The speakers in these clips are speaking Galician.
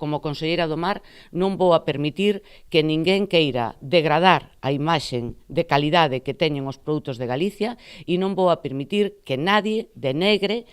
como conselleira do Mar, non vou a permitir que ninguén queira degradar a imaxe de calidade que teñen os produtos de Galicia e non vou a permitir que nadie denegre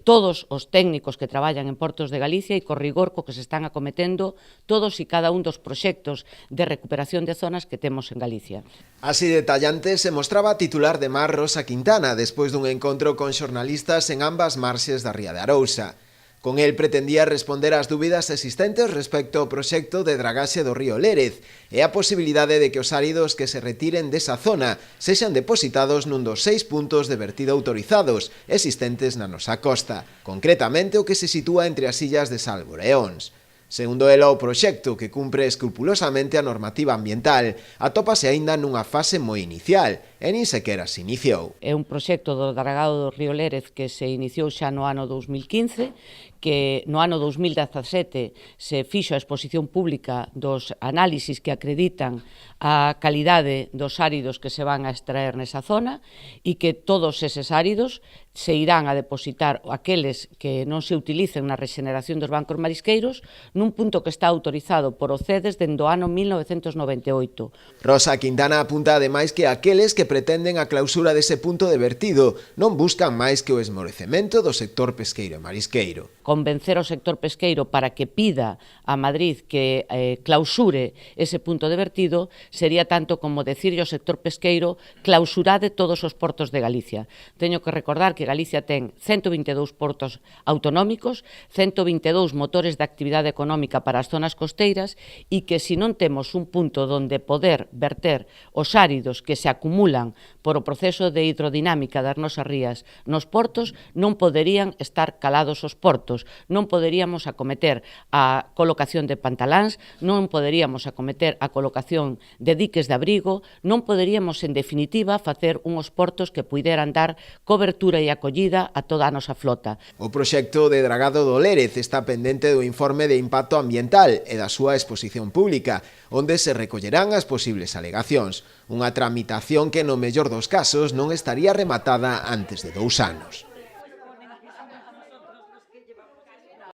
todos os técnicos que traballan en Portos de Galicia e co rigor co que se están acometendo todos e cada un dos proxectos de recuperación de zonas que temos en Galicia. Así detallante se mostraba a titular de Mar Rosa Quintana despois dun encontro con xornalistas en ambas marxes da Ría de Arousa. Con el pretendía responder ás dúbidas existentes respecto ao proxecto de dragaxe do río Lérez e a posibilidade de que os áridos que se retiren desa zona sexan depositados nun dos 6 puntos de vertido autorizados existentes na nosa costa, concretamente o que se sitúa entre as illas de Salvo e Ons. Segundo ela, o proxecto, que cumpre escrupulosamente a normativa ambiental, atópase aínda nunha fase moi inicial e nin sequera se iniciou. É un proxecto do dragado do río Lérez que se iniciou xa no ano 2015, que no ano 2017 se fixo a exposición pública dos análisis que acreditan a calidade dos áridos que se van a extraer nesa zona e que todos eses áridos se irán a depositar aqueles que non se utilicen na rexeneración dos bancos marisqueiros nun punto que está autorizado por o CEDES dende o ano 1998. Rosa Quintana apunta ademais que aqueles que pretenden a clausura dese punto de vertido non buscan máis que o esmorecemento do sector pesqueiro e marisqueiro. Convencer ao sector pesqueiro para que pida a Madrid que clausure ese punto de vertido sería tanto como decirlle ao sector pesqueiro clausurade todos os portos de Galicia. Teño que recordar que Galicia ten 122 portos autonómicos, 122 motores de actividade económica para as zonas costeiras e que se non temos un punto donde poder verter os áridos que se acumulan por o proceso de hidrodinámica das nosas rías nos portos, non poderían estar calados os portos, non poderíamos acometer a colocación de pantaláns, non poderíamos acometer a colocación de diques de abrigo, non poderíamos, en definitiva, facer unhos portos que puideran dar cobertura e acollida a toda a nosa flota. O proxecto de dragado do Lérez está pendente do informe de impacto ambiental e da súa exposición pública, onde se recollerán as posibles alegacións, unha tramitación que no mellor dos casos non estaría rematada antes de 2 anos.